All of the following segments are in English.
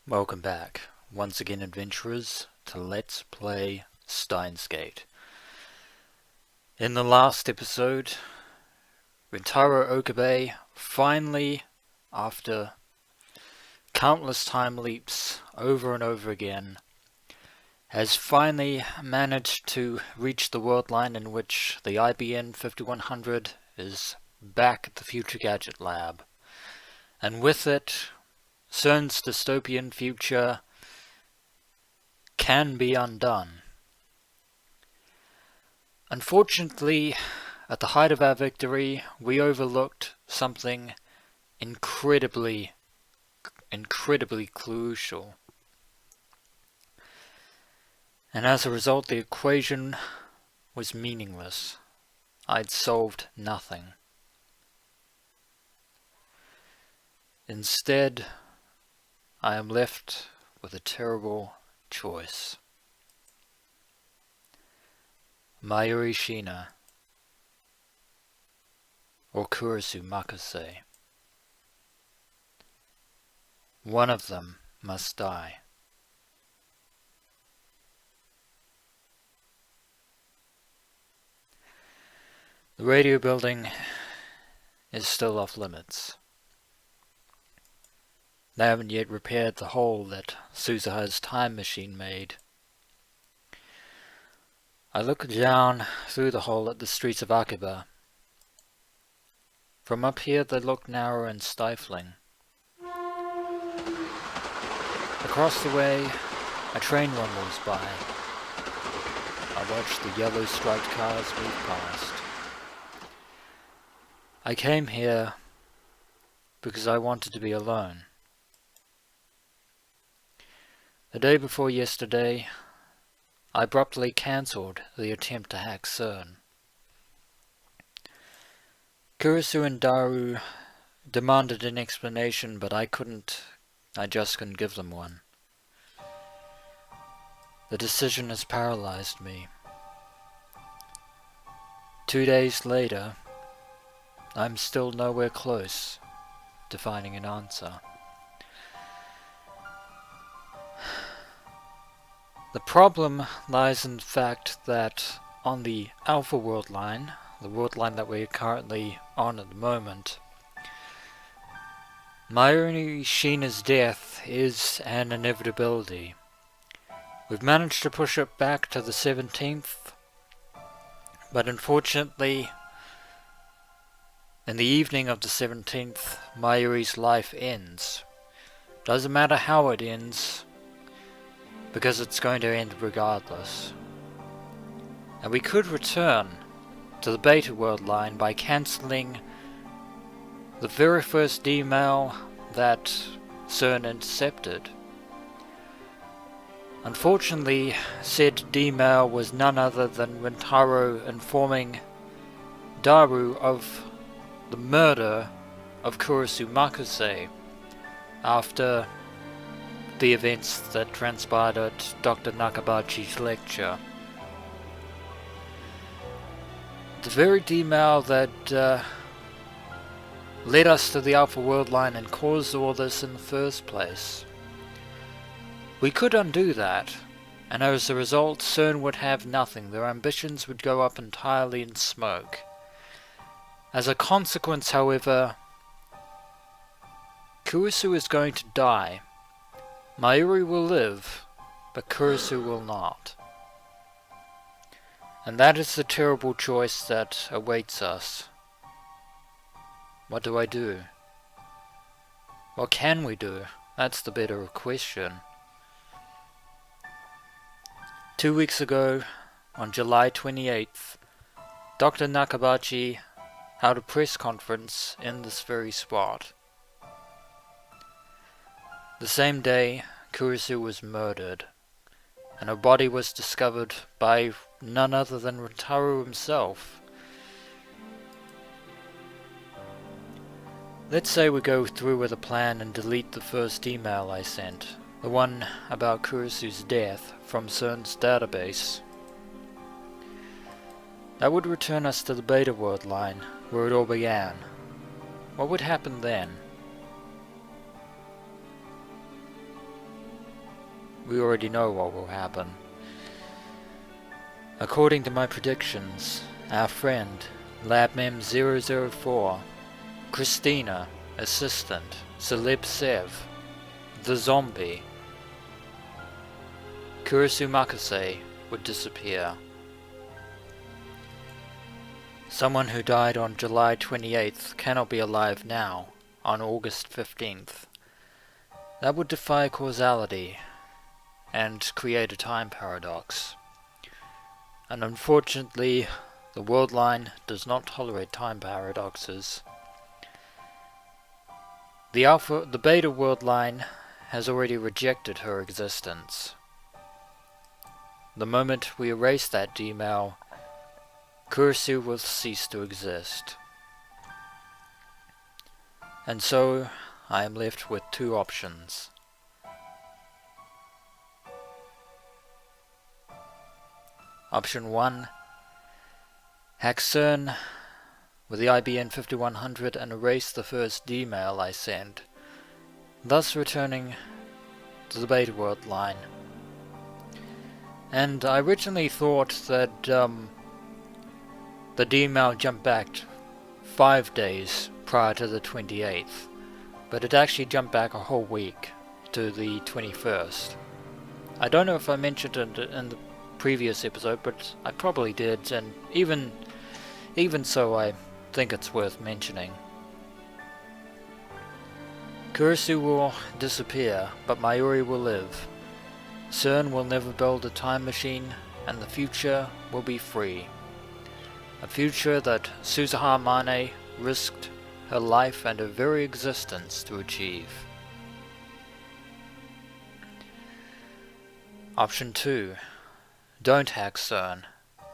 Welcome back, once again adventurers, to Let's Play Steins. In the last episode, Rintaro Okabe finally, after countless time leaps over and over again, has finally managed to reach the world line in which the IBN 5100 is back at the Future Gadget Lab. And with it, CERN's dystopian future can be undone. Unfortunately, at the height of our victory, we overlooked something incredibly crucial. And as a result, the equation was meaningless. I'd solved nothing. Instead, I am left with a terrible choice. Mayuri Shina or Kurisu Makise. One of them must die. The radio building is still off limits. They haven't yet repaired the hole that Suzuha's time machine made. I look down through the hole at the streets of Akiba. From up here they look narrow and stifling. Across the way, a train rumbles by. I watch the yellow striped cars move past. I came here because I wanted to be alone. The day before yesterday, I abruptly cancelled the attempt to hack CERN. Kurisu and Daru demanded an explanation, but I just couldn't give them one. The decision has paralyzed me. 2 days later, I'm still nowhere close to finding an answer. The problem lies in the fact that on the Alpha world line, the world line that we're currently on at the moment, Mayuri Shina's death is an inevitability. We've managed to push it back to the 17th, but unfortunately, in the evening of the 17th, Mayuri's life ends. Doesn't matter how it ends, because it's going to end regardless. And we could return to the Beta world line by cancelling the very first email that CERN intercepted. Unfortunately, said email was none other than Rintaro informing Daru of the murder of Kurisu Makise after the events that transpired at Dr. Nakabachi's lecture. The very email that led us to the Alpha world line and caused all this in the first place. We could undo that, and as a result, CERN would have nothing. Their ambitions would go up entirely in smoke. As a consequence, however, Kurisu is going to die. Mayuri will live, but Kurisu will not. And that is the terrible choice that awaits us. What do I do? What can we do? That's the better question. 2 weeks ago, on July 28th, Dr. Nakabachi held a press conference in this very spot. The same day, Kurisu was murdered, and her body was discovered by none other than Rintaro himself. Let's say we go through with a plan and delete the first email I sent, the one about Kurisu's death, from CERN's database. That would return us to the Beta world line, where it all began. What would happen then? we already know what will happen. According to my predictions, our friend, LabMem004, Christina, Assistant, Celeb Sev, the Zombie, Kurisu Makise would disappear. Someone who died on July 28th cannot be alive now, on August 15th. That would defy causality, and create a time paradox. And unfortunately, the worldline does not tolerate time paradoxes. The beta worldline has already rejected her existence. The moment we erase that Gmail, Kurisu will cease to exist. And so, I am left with two options. Option 1. Hack SERN with the IBN 5100 and erase the first Gmail I sent, thus returning to the beta world line. And I originally thought that the Gmail jumped back 5 days prior to the 28th, but it actually jumped back a whole week to the 21st. I don't know if I mentioned it in the previous episode, but I probably did, and even so I think it's worth mentioning. Kurisu will disappear, but Mayuri will live. SERN will never build a time machine, and the future will be free. A future that Suzuha Mane risked her life and her very existence to achieve. Option 2. Don't hack CERN.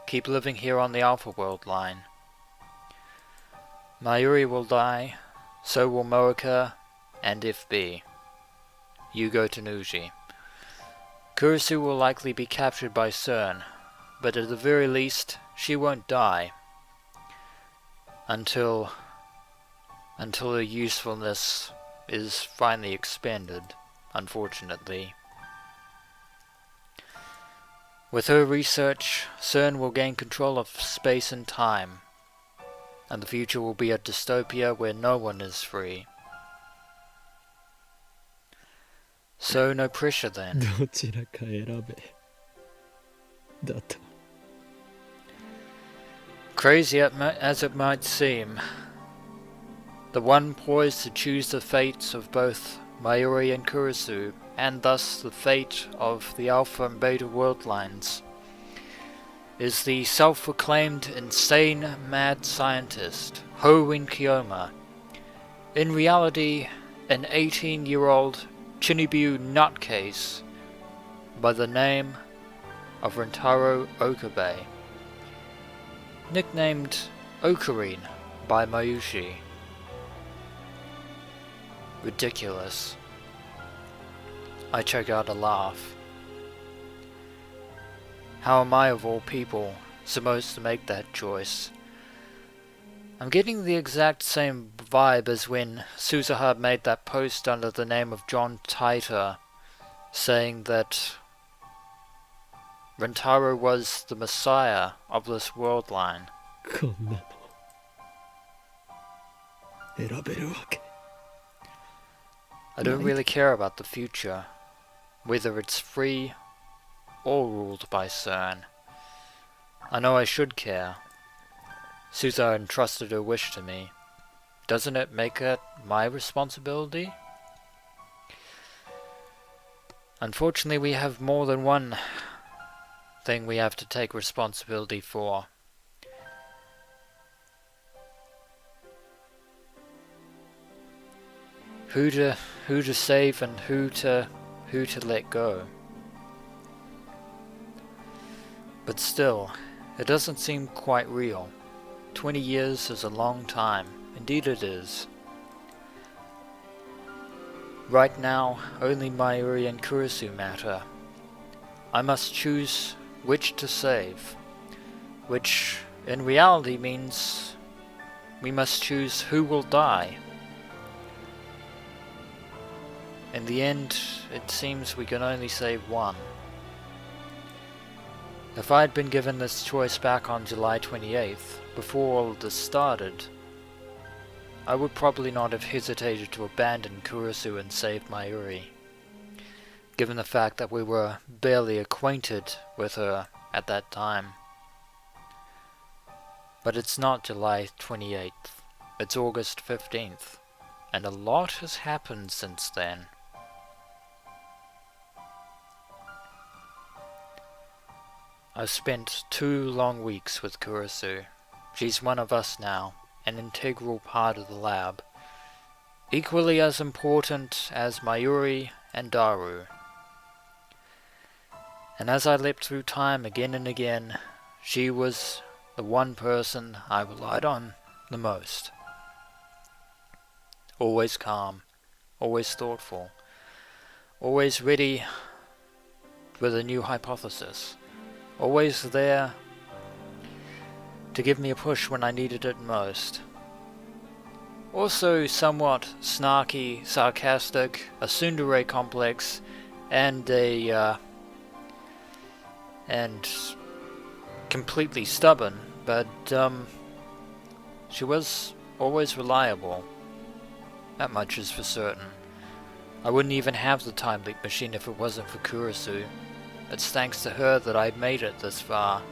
Keep living here on the Alpha World line. Mayuri will die, so will Moeka and FB. You go to Nuji. Kurisu will likely be captured by CERN, but at the very least, she won't die. Until her usefulness is finally expended, unfortunately. With her research, CERN will gain control of space and time, and the future will be a dystopia where no one is free. So no pressure then. どちらか選べだと Crazy as it might seem, the one poised to choose the fates of both Mayuri and Kurisu, and thus the fate of the Alpha and Beta world lines, is the self-proclaimed insane mad scientist Hoin Kiyoma, in reality an 18-year-old Chinibu nutcase by the name of Rintaro Okabe, nicknamed Ocarine by Mayushi. Ridiculous. I check out a laugh. How am I of all people supposed to make that choice? I'm getting the exact same vibe as when Suzuha made that post under the name of John Titor, saying that Rintaro was the messiah of this world line. こんなの選べるわけ I don't really care about the future, whether it's free or ruled by CERN. I know I should care. Suzuha entrusted her wish to me. Doesn't it make it my responsibility? Unfortunately, we have more than one thing we have to take responsibility for. Who to save and who to let go. But still, it doesn't seem quite real. 20 years is a long time. Indeed it is. Right now, only Mayuri and Kurisu matter. I must choose which to save, which in reality means we must choose who will die. In the end, it seems we can only save one. If I had been given this choice back on July 28th, before all of this started, I would probably not have hesitated to abandon Kurisu and save Mayuri, given the fact that we were barely acquainted with her at that time. But it's not July 28th, it's August 15th, and a lot has happened since then. I've spent 2 long weeks with Kurisu. She's one of us now, an integral part of the lab, equally as important as Mayuri and Daru. And as I leapt through time again and again, she was the one person I relied on the most. Always calm, always thoughtful, always ready with a new hypothesis, always there to give me a push when I needed it most. Also somewhat snarky, sarcastic, a tsundere complex, and completely stubborn, but she was always reliable. That much is for certain. I wouldn't even have the time leap machine if it wasn't for Kurisu. It's thanks to her that I've made it this far.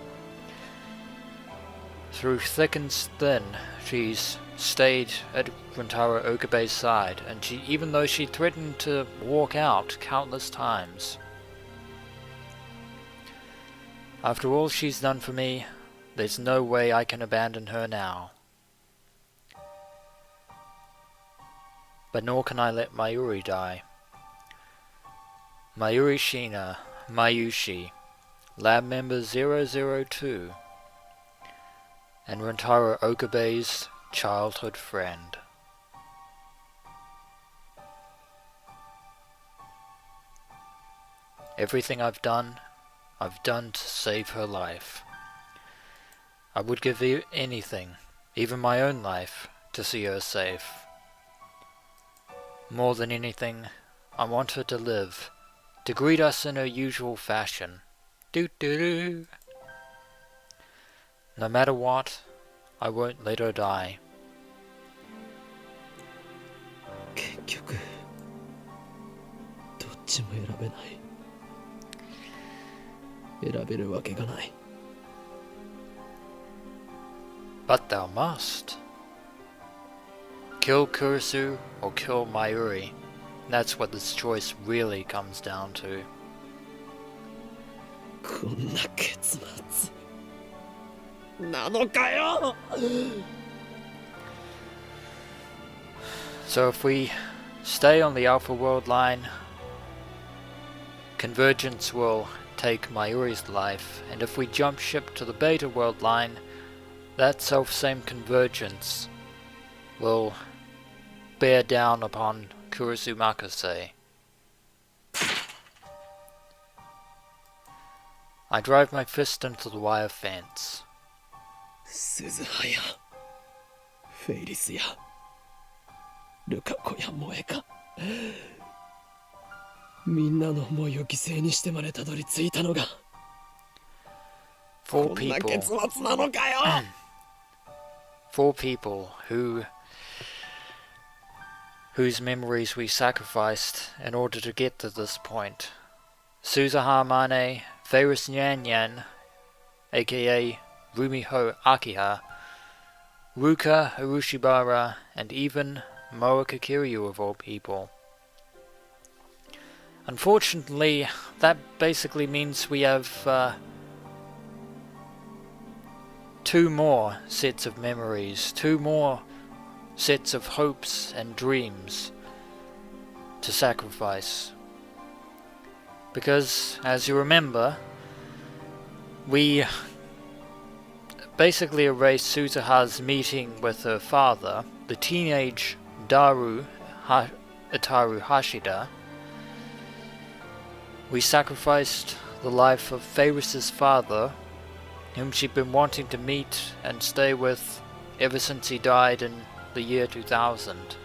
Through thick and thin, she's stayed at Rintaro Okabe's side, and even though she threatened to walk out countless times. After all she's done for me, there's no way I can abandon her now. But nor can I let Mayuri die. Mayuri Shina, Mayushi, lab member 002, and Rintaro Okabe's childhood friend. Everything I've done to save her life. I would give anything, even my own life, to see her safe. More than anything, I want her to live, to greet us in her usual fashion. Doo-doo-doo. No matter what, I won't let her die. 結局どっちも選べない。選べるわけがない。But thou must. Kill Kurisu or kill Mayuri. That's what this choice really comes down to. こんな結末なのかよ。 So if we stay on the Alpha World line, Convergence will take Mayuri's life, and if we jump ship to the Beta World line, that self-same Convergence will bear down upon Kurisu Makise. I drive my fist into the wire fence. 鈴葉やフェイリスやルカ子や萌えかみんなの思いを犠牲にしてまでたどり着いたのが Four こんな people. 結末なのかよ。 Four people whose memories we sacrificed in order to get to this point. Suzuha Mane, Ferris Nyan Nyan, aka Rumiho Akiha, Ruka Harushibara, and even Moeka Kiryu of all people. Unfortunately, that basically means we have 2 more sets of memories, 2 more sets of hopes and dreams to sacrifice. Because, as you remember, we basically erased Suzuha's meeting with her father, the teenage Itaru Hashida. We sacrificed the life of Ferris's father, whom she'd been wanting to meet and stay with ever since he died in the year 2000.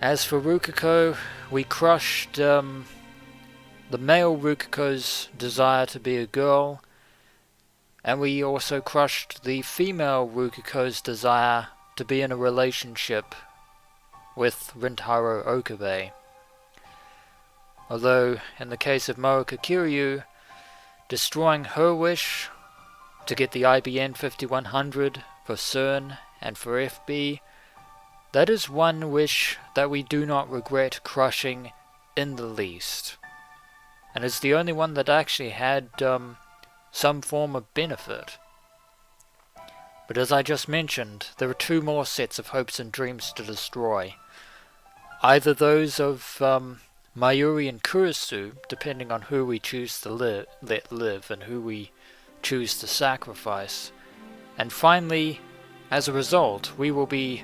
As for Rukiko, we crushed the male Rukiko's desire to be a girl, and we also crushed the female Rukiko's desire to be in a relationship with Rintaro Okabe. Although, in the case of Maruka Kiryu, destroying her wish to get the IBN 5100 for SERN and for FB, that is one wish that we do not regret crushing in the least. And it's the only one that actually had some form of benefit. But as I just mentioned, there are two more sets of hopes and dreams to destroy. Either those of Mayuri and Kurisu, depending on who we choose to let live and who we choose to sacrifice. And finally, as a result, we will be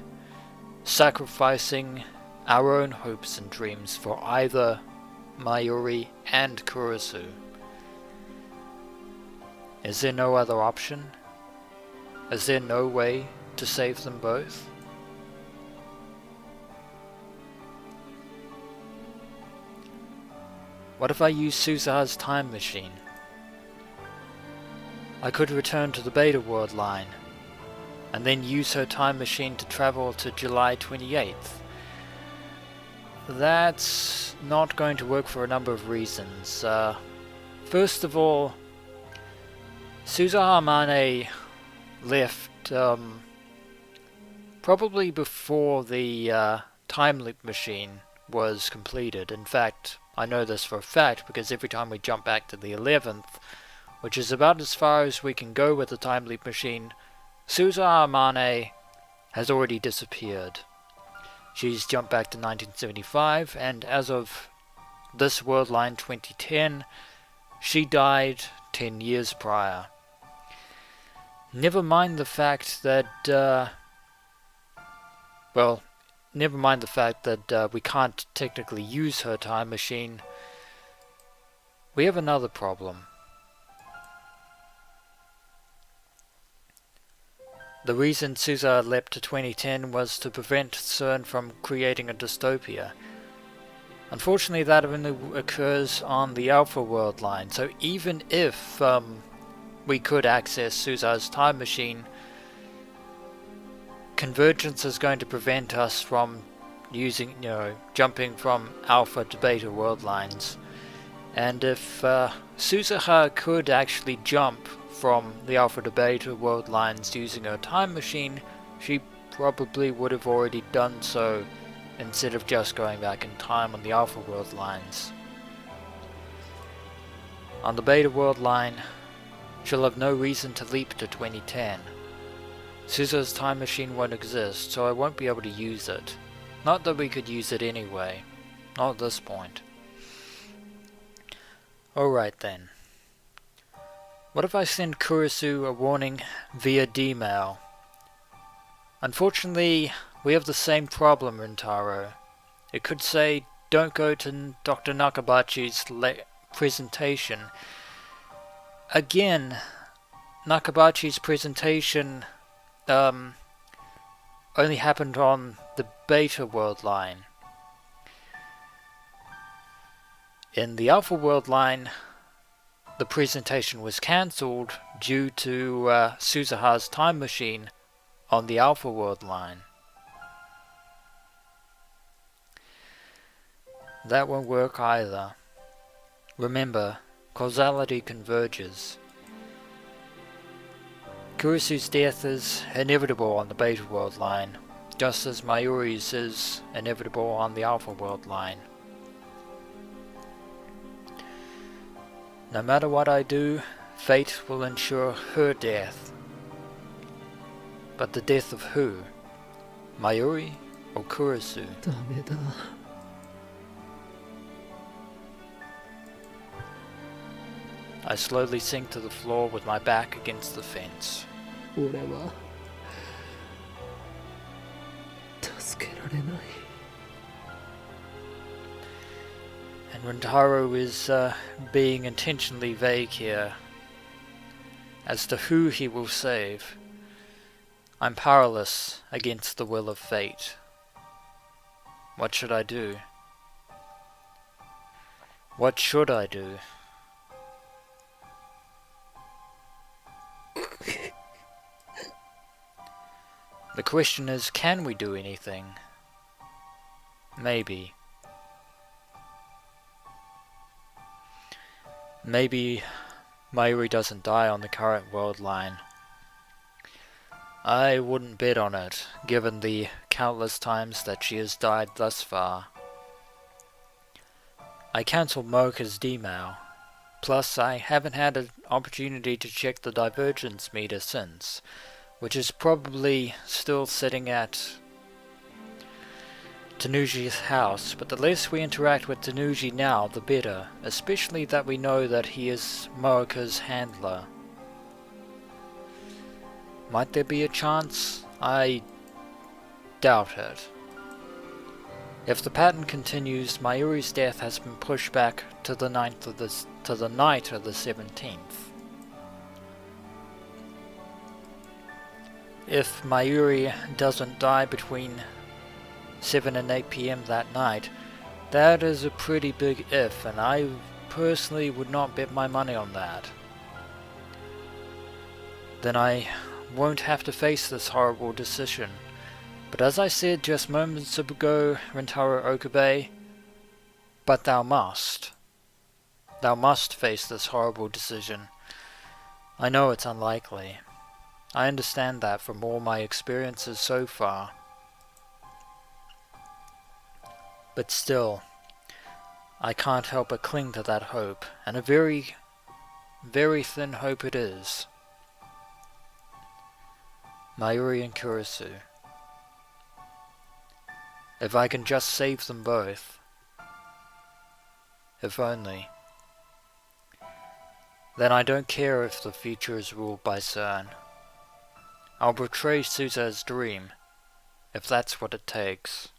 sacrificing our own hopes and dreams for either Mayuri and Kurisu. Is there no other option? Is there no way to save them both? What if I use Suzaha's time machine? I could return to the Beta worldline, and then use her time machine to travel to July 28th. That's not going to work for a number of reasons. First of all, Suzaha Mane left probably before the time loop machine was completed. In fact, I know this for a fact because every time we jump back to the 11th, which is about as far as we can go with the time loop machine, Suzaha Mane has already disappeared. She's jumped back to 1975, and as of this worldline 2010, she died 10 years prior. Never mind the fact that, we can't technically use her time machine. We have another problem. The reason Suzaha leapt to 2010 was to prevent SERN from creating a dystopia. Unfortunately, that only occurs on the Alpha world line, so even if we could access Suzaha's time machine, convergence is going to prevent us from jumping from Alpha to Beta world lines. And if Suzaha could actually jump from the Alpha to Beta world lines using her time machine, she probably would have already done so instead of just going back in time on the Alpha world lines. On the Beta world line, she'll have no reason to leap to 2010. Suzaha's time machine won't exist, so I won't be able to use it. Not that we could use it anyway. Not at this point. Alright then. What if I send Kurisu a warning via D-mail? Unfortunately, we have the same problem, Rintaro. It could say, don't go to Dr. Nakabachi's presentation. Again, Nakabachi's presentation only happened on the Beta world line. In the Alpha world line, the presentation was cancelled due to Suzaha's time machine on the Alpha world line. That won't work either. Remember, causality converges. Kurisu's death is inevitable on the Beta world line, just as Mayuri's is inevitable on the Alpha world line. No matter what I do, fate will ensure her death. But the death of who? Mayuri or Kurisu? ダメだ。 I slowly sink to the floor with my back against the fence. 俺は助けられない。 And Rintaro is being intentionally vague here as to who he will save. I'm powerless against the will of fate. What should I do? What should I do? The question is, can we do anything? Maybe. Maybe Mayuri doesn't die on the current world line. I wouldn't bet on it, given the countless times that she has died thus far. I cancelled Mocha's D-mail. Plus, I haven't had an opportunity to check the divergence meter since, which is probably still sitting at Tanuji's house, but the less we interact with Tanuji now, the better, especially that we know that he is Mocha's handler. Might there be a chance? I doubt it. If the pattern continues, Mayuri's death has been pushed back to the night of the 17th. If Mayuri doesn't die between 7 and 8 PM that night, that is a pretty big if, and I personally would not bet my money on that. Then I won't have to face this horrible decision. But as I said just moments ago, Rintaro Okabe, but thou must. Thou must face this horrible decision. I know it's unlikely. I understand that from all my experiences so far. But still, I can't help but cling to that hope, and a very, very thin hope it is. Mayuri and Kurisu. If I can just save them both. If only. Then I don't care if the future is ruled by SERN. I'll betray Suza's dream, if that's what it takes.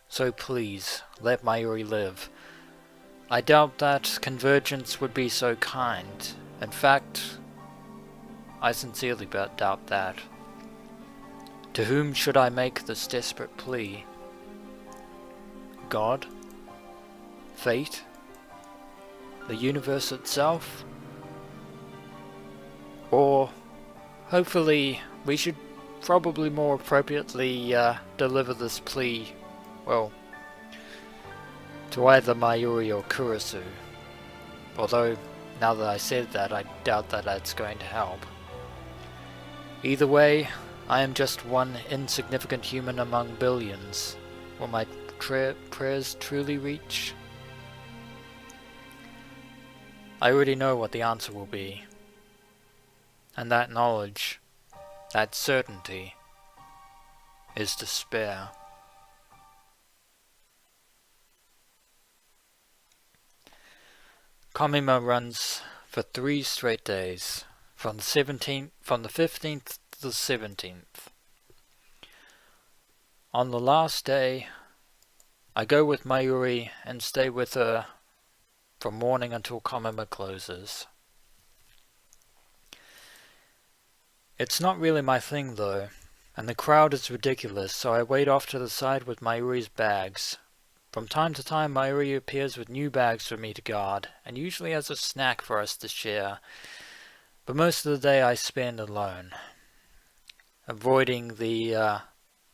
So please, let Mayuri live. I doubt that convergence would be so kind. In fact, I sincerely doubt that. To whom should I make this desperate plea? God? Fate? The universe itself? Or, hopefully, we should probably more appropriately deliver this plea, well, to either Mayuri or Kurisu. Although, now that I said that, I doubt that that's going to help. Either way, I am just one insignificant human among billions. Will my prayers truly reach? I already know what the answer will be. And that knowledge, that certainty, is despair. Kamima runs for 3 straight days, from the 15th to the 17th. On the last day, I go with Mayuri and stay with her from morning until Kamima closes. It's not really my thing though, and the crowd is ridiculous, so I wait off to the side with Mayuri's bags. From time to time, Mayuri appears with new bags for me to guard, and usually has a snack for us to share. But most of the day I spend alone, avoiding the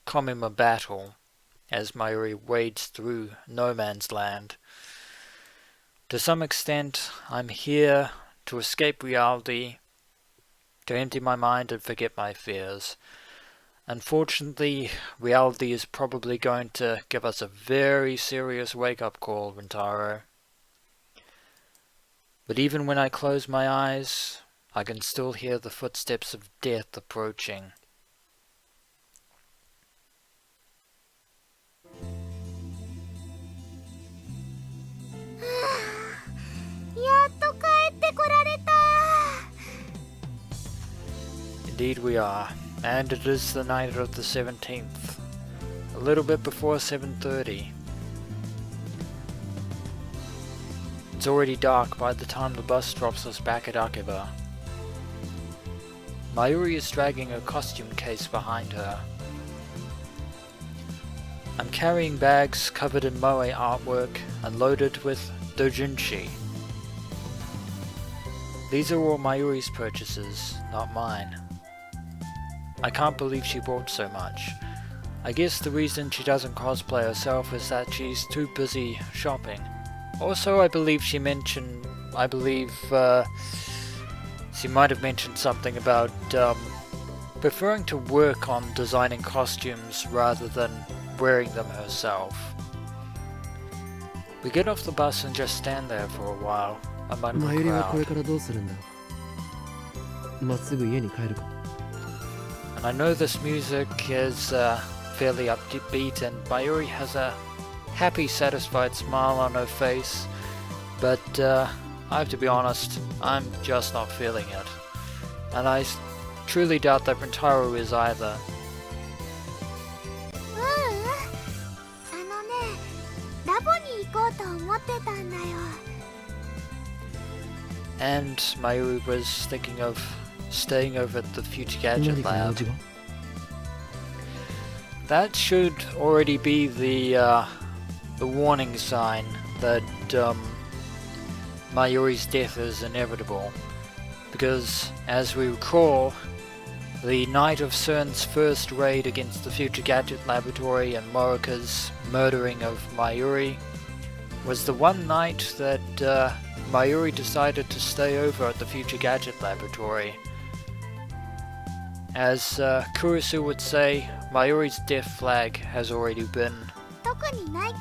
Kamima battle as Mayuri wades through no man's land. To some extent, I'm here to escape reality, to empty my mind and forget my fears. Unfortunately, reality is probably going to give us a very serious wake-up call, Rintaro. But even when I close my eyes, I can still hear the footsteps of death approaching. Indeed we are, and it is the night of the 17th, a little bit before 7:30. It's already dark by the time the bus drops us back at Akiba. Mayuri is dragging a costume case behind her. I'm carrying bags covered in moe artwork and loaded with doujinshi. These are all Mayuri's purchases, not mine. I can't believe she bought so much. I guess the reason she doesn't cosplay herself is that she's too busy shopping. Also, I believe she might have mentioned something about preferring to work on designing costumes rather than wearing them herself. We get off the bus and just stand there for a while among the Mayuri はこれ crowd. からどうするんだ。まっすぐ家に帰るか。 And I know this music is fairly upbeat and Mayuri has a happy, satisfied smile on her face, but I have to be honest, I'm just not feeling it. And I truly doubt that Rintaro is either. And Mayuri was thinking of staying over at the Future Gadget 何か用 Lab. 事は？ That should already be the warning sign that Mayuri's death is inevitable. Because, as we recall, the night of SERN's first raid against the Future Gadget Laboratory and Morika's murdering of Mayuri was the one night that Mayuri decided to stay over at the Future Gadget Laboratory. As Kurisu would say, Mayuri's death flag has already been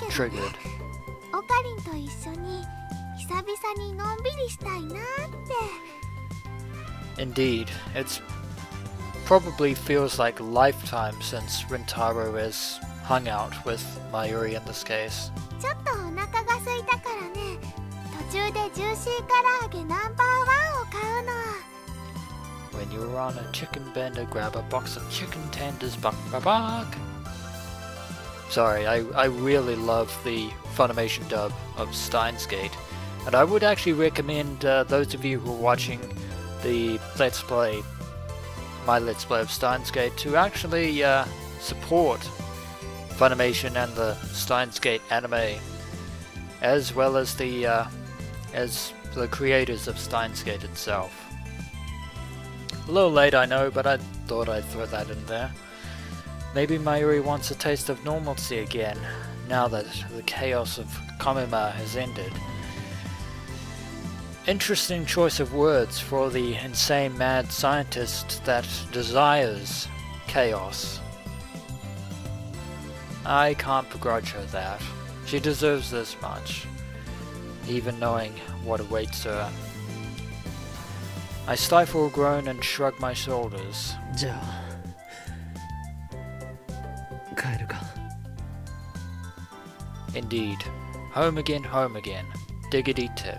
triggered. Indeed, it probably feels like a lifetime since Rintaro has hung out with Mayuri in this case. When you're on a chicken bender, grab a box of chicken tenders, buck. Sorry, I really love the Funimation dub of Steins Gate, and I would actually recommend those of you who are watching the Let's Play, my Let's Play of Steins Gate, to actually support Funimation and the Steins Gate anime, as well as the creators of Steins Gate itself. A little late, I know, but I thought I'd throw that in there. Maybe Mayuri wants a taste of normalcy again, now that the chaos of Kamima has ended. Interesting choice of words for the insane mad scientist that desires chaos. I can't begrudge her that. She deserves this much, even knowing what awaits her. I stifle a groan and shrug my shoulders. じゃあ帰るか。 Indeed. Home again, diggity tick.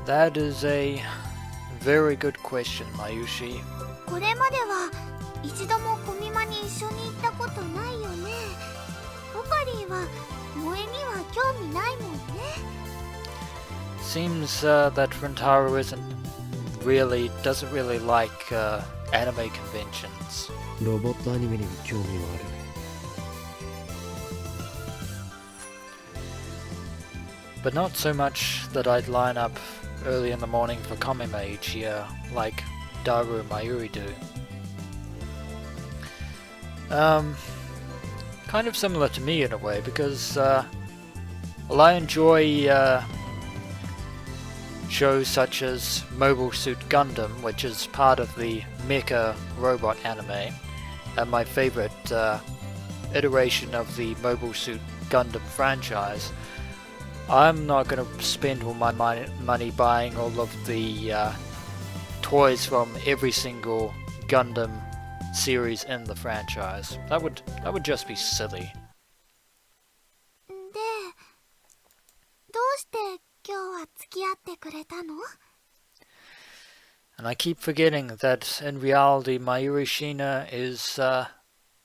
That is a very good question, Mayushi. これまでは一度もコミマに一緒に行ったことないよね。オカリーは萌えには興味ないもんね。 Seems that Rintaro doesn't really like anime conventions. ロボットアニメにも興味はある。 But not so much that I'd line up early in the morning for Kamima each year, like Daru and Mayuri do. Kind of similar to me in a way, because well, I enjoy shows such as Mobile Suit Gundam, which is part of the mecha robot anime, and my favorite iteration of the Mobile Suit Gundam franchise. I'm not going to spend all my money buying all of the toys from every single Gundam series in the franchise. That would just be silly. で、どうして今日は付き合ってくれたの？ And I keep forgetting that in reality Mayuri Shina is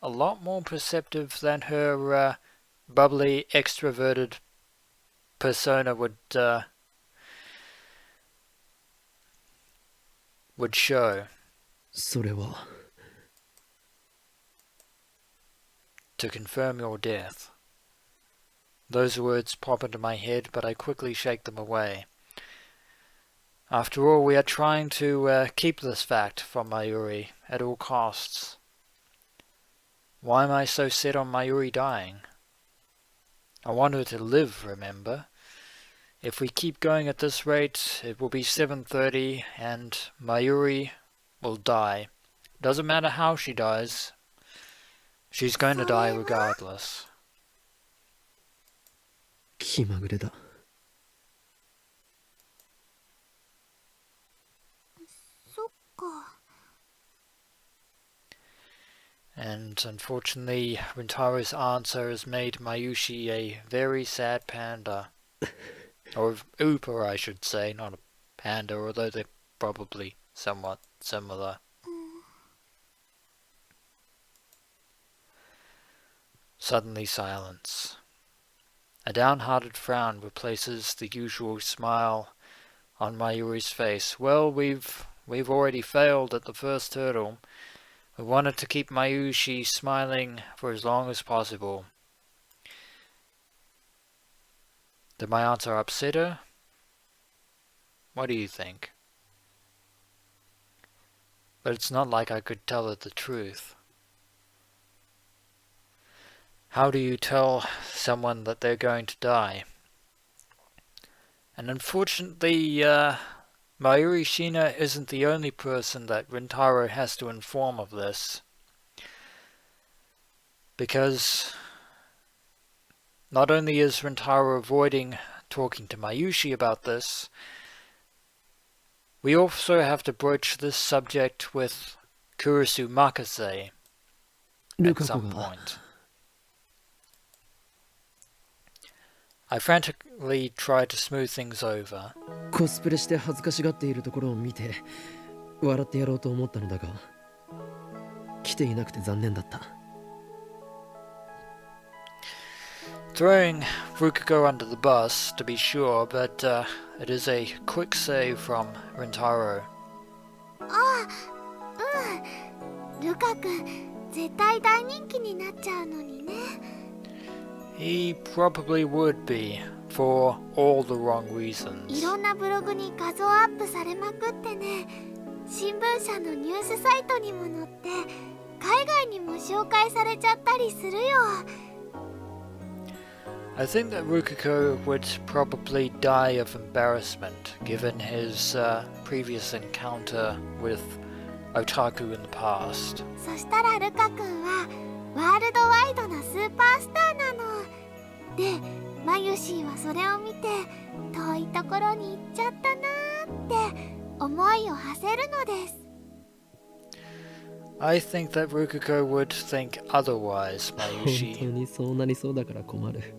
a lot more perceptive than her bubbly, extroverted persona would show. それは To confirm your death. Those words pop into my head, but I quickly shake them away. After all, we are trying to keep this fact from Mayuri at all costs. Why am I so set on Mayuri dying? I want her to live, remember? If we keep going at this rate, it will be 7:30 and Mayuri will die. Doesn't matter how she dies. She's going to die regardless. 気まぐれだ。そっか。 And unfortunately, Rintaro's answer has made Mayushi a very sad panda. Or Upa, I should say, not a panda, although they're probably somewhat similar. Suddenly silence. A downhearted frown replaces the usual smile on Mayuri's face. Well, we've already failed at the first hurdle. We wanted to keep Mayushi smiling for as long as possible. Did my answer upset her? What do you think? But it's not like I could tell her the truth. How do you tell someone that they're going to die? And unfortunately, Mayuri Shina isn't the only person that Rintaro has to inform of this. Because not only is Rintaro avoiding talking to Mayushi about this, we also have to broach this subject with Kurisu Makise at some point. I frantically tried to smooth things over. コスプレして恥ずかしがっているところを見て笑ってやろうと思ったのだが来ていなくて残念だった。 Throwing Rukuko under the bus, to be sure, but it is a quick save from Rintaro. ああ、ルカ君、絶対大人気になっちゃうのにね。 He probably would be, for all the wrong reasons. いろんなブログに画像アップされまくってね。新聞社のニュースサイトにも載って海外にも紹介されちゃったりするよ。 I think that Rukuko would probably die of embarrassment given his previous encounter with Otaku in the past. そしたらルカ君はワールドワイドなスーパースターなの。で、マユシーはそれを見て遠いところに行っちゃったなーって思いを馳せるのです。 I think that Rukuko would think otherwise, 本 Mayushi. 当にそうなりそうだから困る。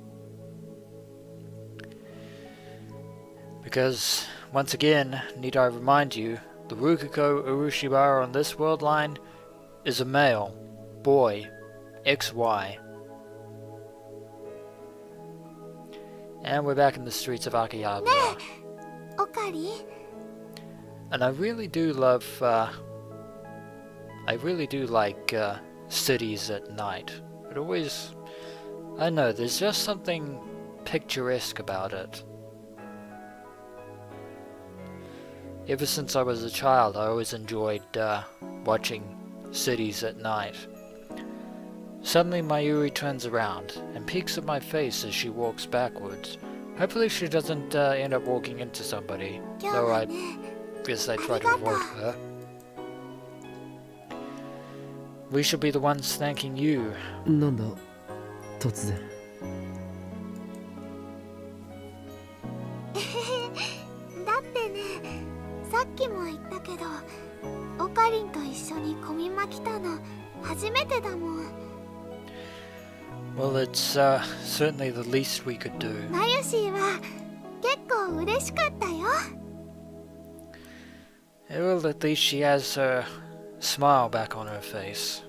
Because, once again, need I remind you, the Rukuko Urushibara on this world line is a male, boy, XY. And we're back in the streets of Akihabara. オカリ、 And I really do love, I really do like cities at night. It always, I don't know, there's just something picturesque about it. Ever since I was a child, I always enjoyed watching cities at night. Suddenly Mayuri turns around and peeks at my face as she walks backwards. Hopefully she doesn't end up walking into somebody, 今日 though は I ね、 guess I try to avoid her. We should be the ones thanking you. なんだ突然。だってね、さっきも言ったけど、オカリンと一緒にコミマ来たの初めてだもん。 Well, it's certainly the least we could do. マユシーは結構嬉しかったよ。 Well, at least she has her smile back on her face.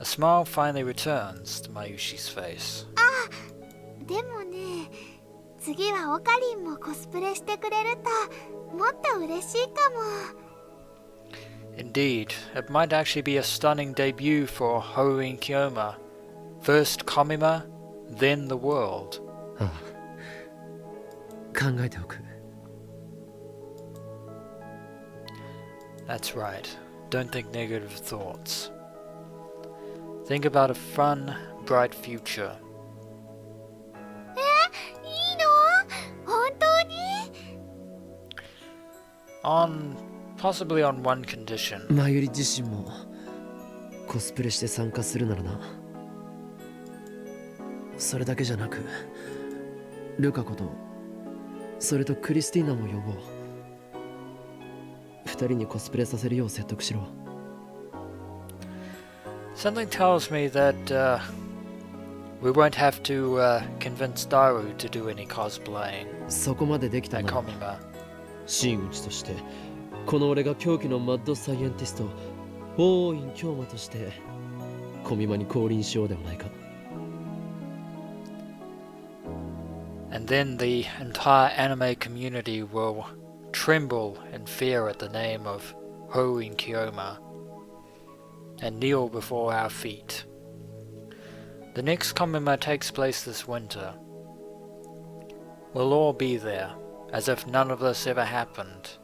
A smile finally returns to Mayushi's face. でもね、次はオカリンもコスプレしてくれるともっと嬉しいかも。Indeed, it might actually be a stunning debut for Haruin Kiyoma. First Komima, then the world. ああ、考えておく。 That's right. Don't think negative thoughts. Think about a fun, bright future. いいの？本当に？ Possibly on one condition. マユリ自身もコスプレして参加するならな。それだけじゃなく、ルカ子とそれとクリスティーナも呼ぼう。二人にコスプレさせるよう説得しろ。 Something tells me that we won't have to convince Daru to do any cosplaying そこまでできた at なら Komima. 真打ちとしてこの俺が狂気のマッドサイエンティスト法院京馬としてコミマに降臨しようではないか。 And then the entire anime community will tremble in fear at the name of Haruin Kiyoma and kneel before our feet. The next Komima takes place this winter. We'll all be there, as if none of this ever happened.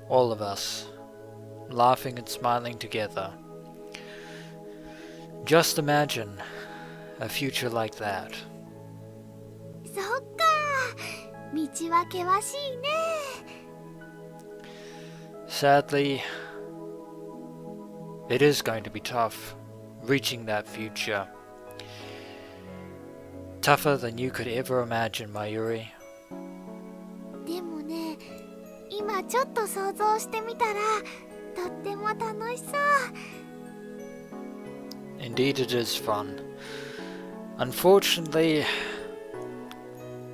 All of us, laughing and smiling together. Just imagine a future like that. そっか、道は険しいね。 Sadly, it is going to be tough reaching that future. Tougher than you could ever imagine, Mayuri. でもね、今ちょっと想像してみたらとっても楽しそう。 Indeed, it is fun. Unfortunately,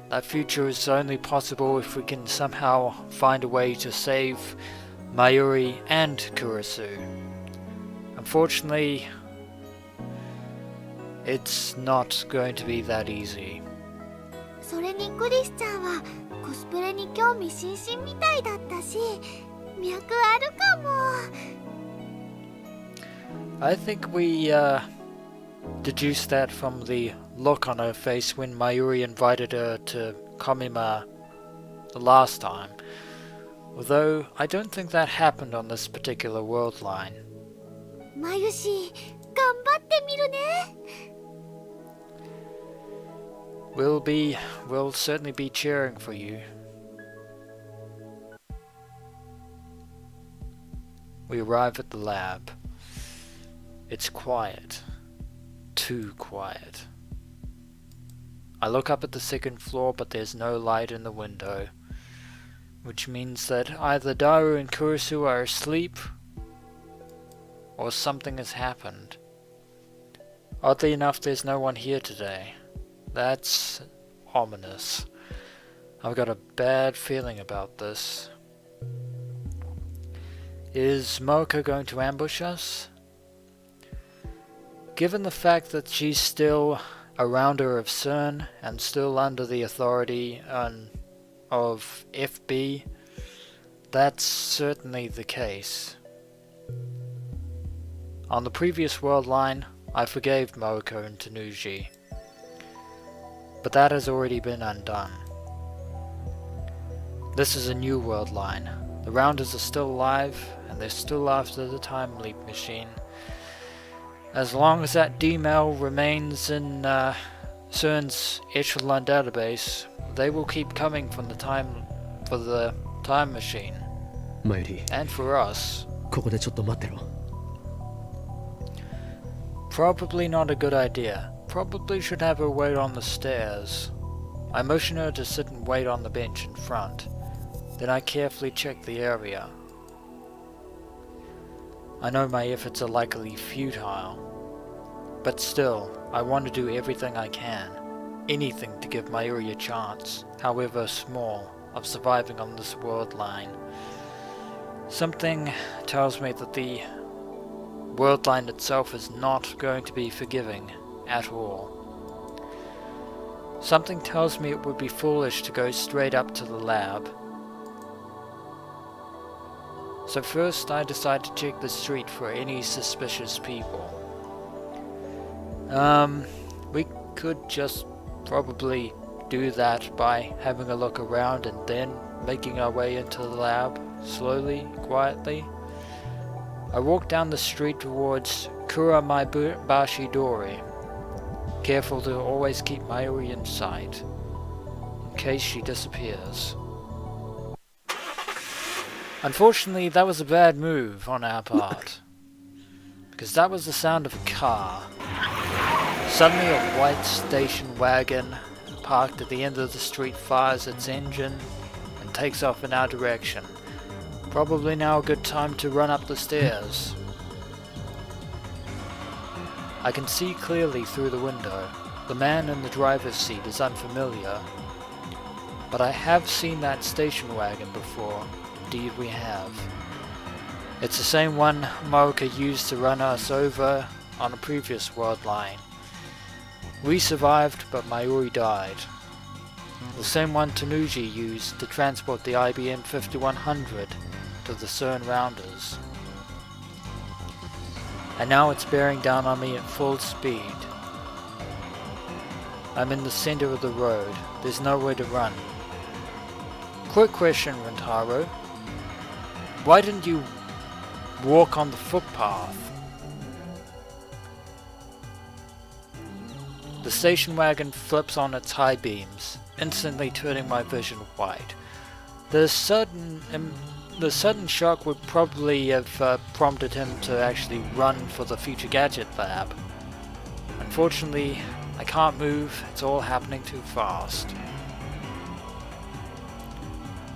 that future is only possible if we can somehow find a way to save Mayuri and Kurisu. Unfortunately, it's not going to be that easy. それにクリスちゃんはコスプレに興味津々みたいだったし、脈あるかも。 I think we deduced that from the look on her face when Mayuri invited her to Komima the last time. Although I don't think that happened on this particular world line. マユシ、頑張ってみるね。 We'll certainly be cheering for you. We arrive at the lab. It's quiet. Too quiet. I look up at the second floor, but there's no light in the window, which means that either Daru and Kurisu are asleep, or something has happened. Oddly enough, there's no one here today. That's ominous. I've got a bad feeling about this. Is Mocha going to ambush us? Given the fact that she's still a rounder of SERN and still under the authority of FB, that's certainly the case. On the previous world line, I forgave Mocha and Tanuji, but that has already been undone. This is a new world line. The Rounders are still alive, and they're still after the time leap machine. As long as that D-mail remains in CERN's echelon database, they will keep coming for the time machine. マユリ、 And for us. ここでちょっと待ってろ。 Probably not a good idea. Probably should have her wait on the stairs. I motion her to sit and wait on the bench in front. Then I carefully check the area. I know my efforts are likely futile, but still, I want to do everything I can. Anything to give Mayuri a chance, however small, of surviving on this world line. Something tells me that the worldline itself is not going to be forgiving at all. Something tells me it would be foolish to go straight up to the lab. So first I decide to check the street for any suspicious people. We could just probably do that by having a look around and then making our way into the lab, slowly, quietly. I walk down the street towards Kuramabashi Dori, careful to always keep Mayuri in sight, in case she disappears. Unfortunately, that was a bad move on our part, because that was the sound of a car. Suddenly a white station wagon parked at the end of the street fires its engine and takes off in our direction. Probably now a good time to run up the stairs. I can see clearly through the window. The man in the driver's seat is unfamiliar, but I have seen that station wagon before. Indeed we have. It's the same one Maoka used to run us over on a previous worldline. We survived, but Mayuri died. The same one Tanuji used to transport the IBM 5100 to the CERN rounders. And now it's bearing down on me at full speed. I'm in the center of the road. There's nowhere to run. Quick question, Rintaro. Why didn't you walk on the footpath? The station wagon flips on its high beams, instantly turning my vision white. The sudden shock would probably have prompted him to actually run for the Future Gadget Lab. Unfortunately, I can't move, it's all happening too fast.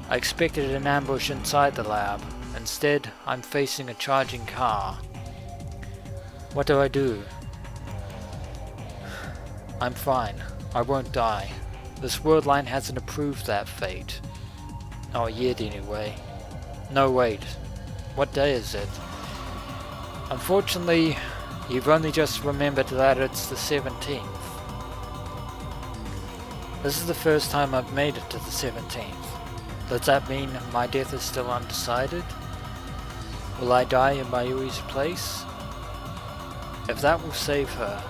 I expected an ambush inside the lab. Instead, I'm facing a charging car. What do? I'm fine. I won't die. This worldline hasn't approved that fate. Not yet, anyway. No, wait. What day is it? Unfortunately, you've only just remembered that it's the 17th. This is the first time I've made it to the 17th. Does that mean my death is still undecided? Will I die in Mayuri's place? If that will save her,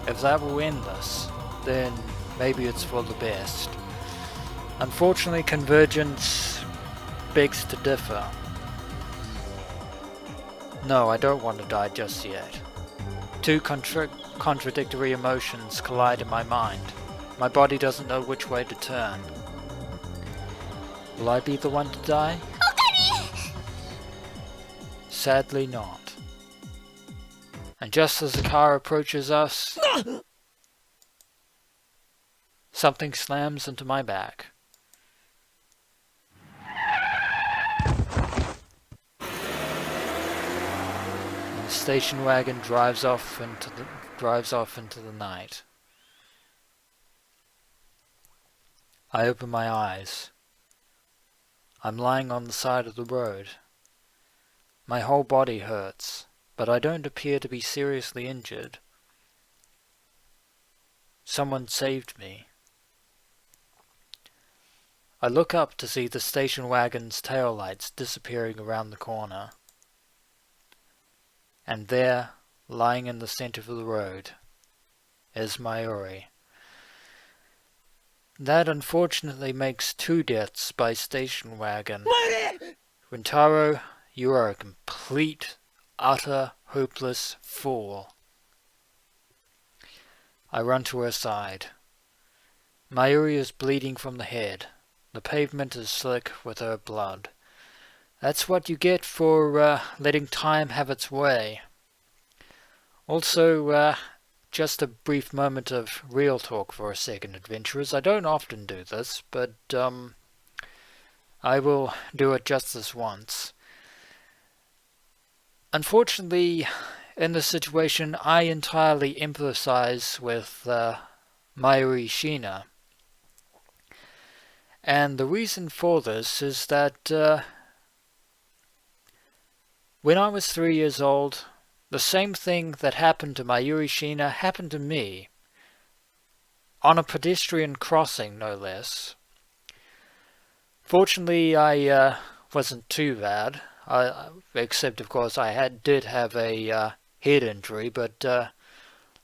if that will end this, then maybe it's for the best. Unfortunately, convergence begs to differ. No, I don't want to die just yet. Two contradictory emotions collide in my mind. My body doesn't know which way to turn. Will I be the one to die? Sadly not. And just as the car approaches us, something slams into my back. And the station wagon drives off into the night. I open my eyes. I'm lying on the side of the road. My whole body hurts, but I don't appear to be seriously injured. Someone saved me. I look up to see the station wagon's taillights disappearing around the corner. And there, lying in the center of the road, is Mayuri. That unfortunately makes 2 deaths by station wagon. Rintaro, you are a complete, utter, hopeless fool. I run to her side. Mayuri is bleeding from the head. The pavement is slick with her blood. That's what you get for letting time have its way. Also, just a brief moment of real talk for a second, adventurers. I don't often do this, but I will do it just this once. Unfortunately, in this situation, I entirely empathize with Mayuri Shina. And the reason for this is that when I was 3 years old, the same thing that happened to Mayuri Shina happened to me. On a pedestrian crossing, no less. Fortunately, I wasn't too bad. Except, of course, I did have a head injury, but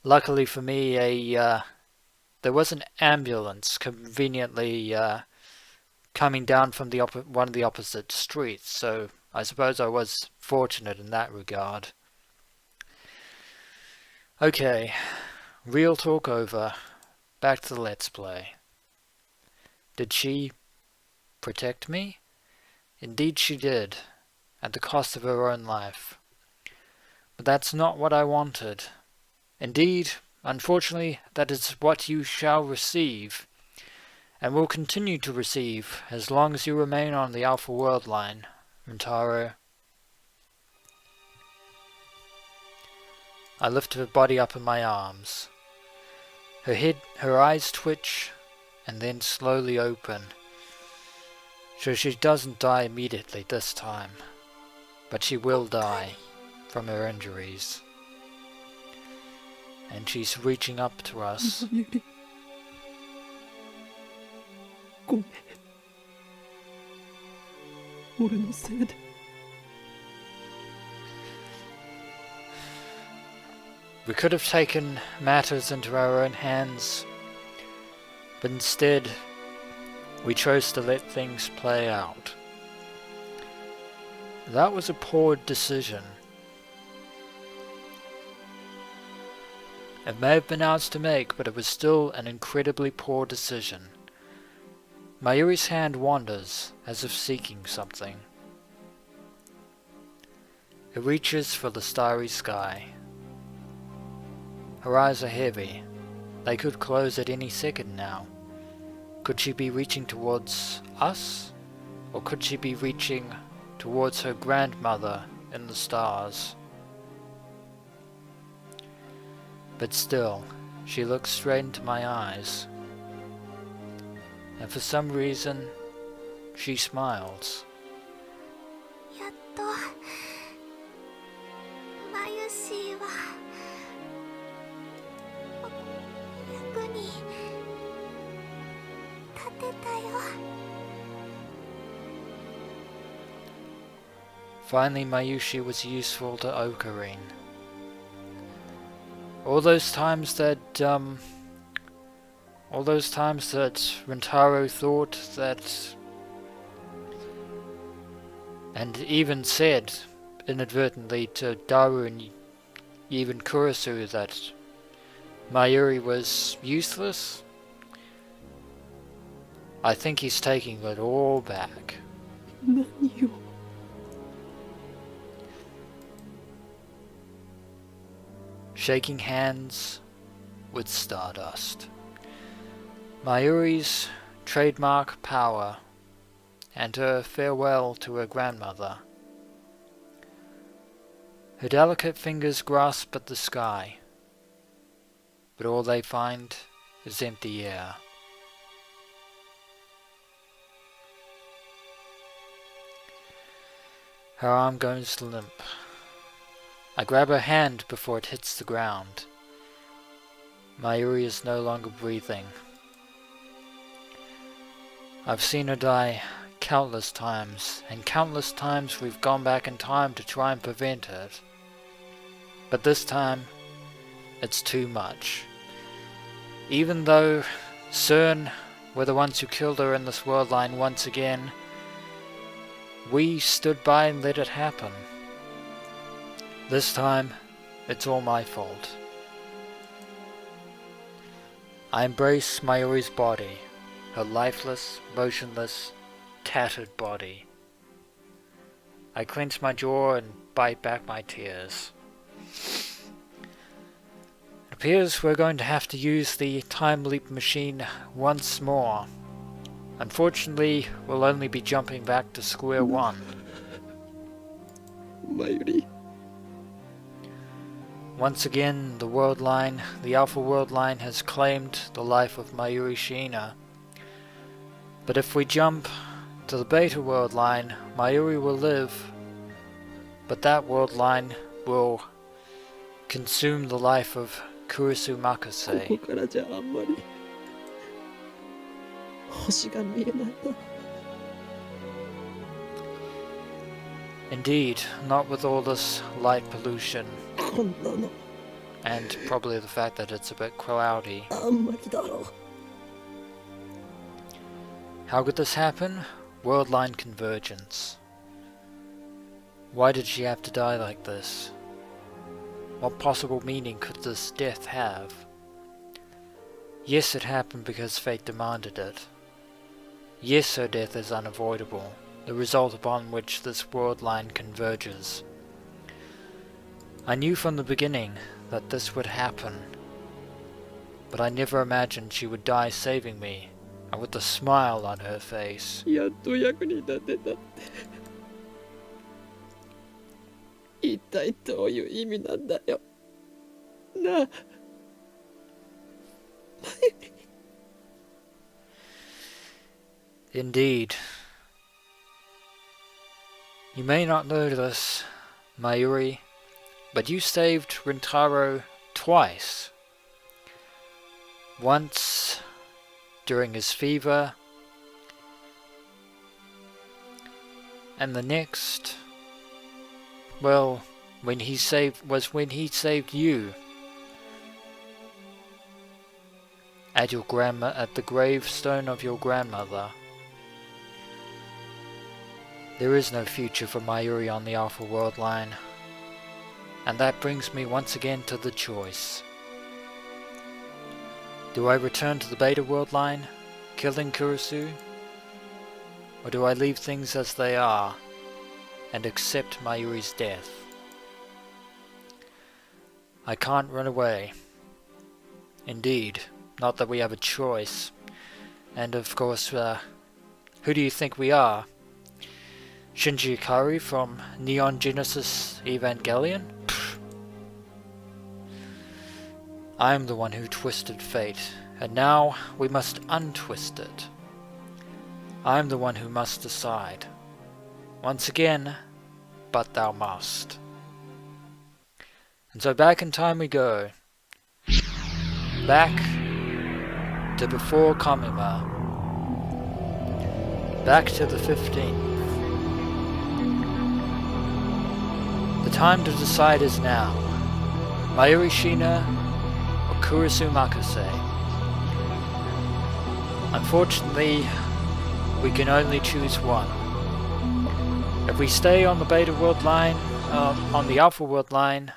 luckily for me, there was an ambulance conveniently coming down from one of the opposite streets, so I suppose I was fortunate in that regard. Okay, real talk over. Back to the Let's Play. Did she protect me? Indeed she did, at the cost of her own life. But that's not what I wanted. Indeed, unfortunately, that is what you shall receive, and will continue to receive as long as you remain on the Alpha World line, Rintaro. I lift her body up in my arms. Her eyes twitch, and then slowly open. So she doesn't die immediately this time, but she will die from her injuries. And she's reaching up to us. Mayuri. ごめん。俺のせいで。We could have taken matters into our own hands, but instead we chose to let things play out. That was a poor decision. It may have been ours to make, but it was still an incredibly poor decision. Mayuri's hand wanders, as if seeking something. It reaches for the starry sky. Her eyes are heavy. They could close at any second now. Could she be reaching towards us? Or could she be reaching towards her grandmother in the stars? But still, she looks straight into my eyes. And for some reason, she smiles. やっとマユシーは役に立てたよ。 Finally, Mayushi was useful to Ocarine. All those times that Rintaro thought that, and even said inadvertently to Daru and even Kurisu that Mayuri was useless, I think he's taking it all back. 何を。 Shaking hands with Stardust. Mayuri's trademark power, and her farewell to her grandmother. Her delicate fingers grasp at the sky, but all they find is empty air. Her arm goes limp. I grab her hand before it hits the ground. Mayuri is no longer breathing. I've seen her die countless times, and countless times we've gone back in time to try and prevent it. But this time, it's too much. Even though SERN were the ones who killed her in this world line once again, we stood by and let it happen. This time, it's all my fault. I embrace Mayuri's body, her lifeless, motionless, tattered body. I clench my jaw and bite back my tears. It appears we're going to have to use the time leap machine once more. Unfortunately, we'll only be jumping back to square one. Mayuri. Once again, the Alpha World line has claimed the life of Mayuri Shina. But if we jump to the Beta World line, Mayuri will live, but that world line will consume the life of Kurisu こ Makise. こからじゃあんまり星が見えないな。 Indeed, not with all this light pollution, こんなの and probably the fact that it's a bit cloudy. あんまりだろう。 How could this happen? Worldline convergence. Why did she have to die like this? What possible meaning could this death have? Yes, it happened because fate demanded it. Yes, her death is unavoidable, the result upon which this worldline converges. I knew from the beginning that this would happen, but I never imagined she would die saving me, and with a smile on her face. やっと役に立てたって。一体どういう意味なんだよ。なあ。 Indeed. You may not know this, Mayuri, but you saved Rintaro twice. Once during his fever, and the next, well, when he saved you at the gravestone of your grandmother. There is no future for Mayuri on the Alpha World line, and that brings me once again to the choice. Do I return to the Beta World line, killing Kurisu? Or do I leave things as they are, and accept Mayuri's death? I can't run away. Indeed, not that we have a choice. And of course, who do you think we are? Shinji Ikari from Neon Genesis Evangelion? Pfft. I am the one who twisted fate, and now we must untwist it. I am the one who must decide. Once again, but thou must. And so back in time we go. Back to before Kamima. Back to the 15th. The time to decide is now. Mayuri Shina or Kurisu Makise. Unfortunately, we can only choose one. If we stay on the Beta World line, on the Alpha World line,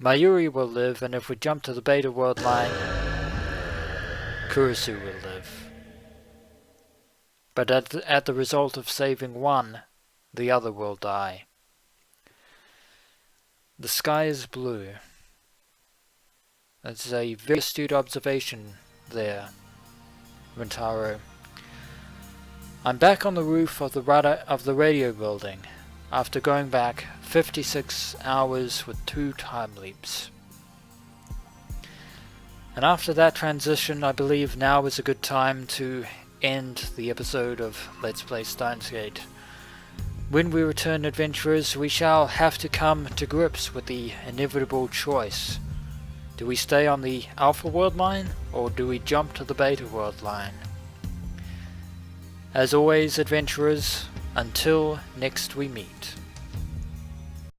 Mayuri will live, and if we jump to the Beta World line, Kurisu will live. But at the result of saving one, the other will die. The sky is blue. That's a very astute observation there, Rintaro. I'm back on the roof of the radio building, after going back 56 hours with 2 time leaps. And after that transition, I believe now is a good time to end the episode of Let's Play Steins Gate. When we return, adventurers, we shall have to come to grips with the inevitable choice. Do we stay on the Alpha World line, or do we jump to the Beta World line? As always, adventurers, until next we meet.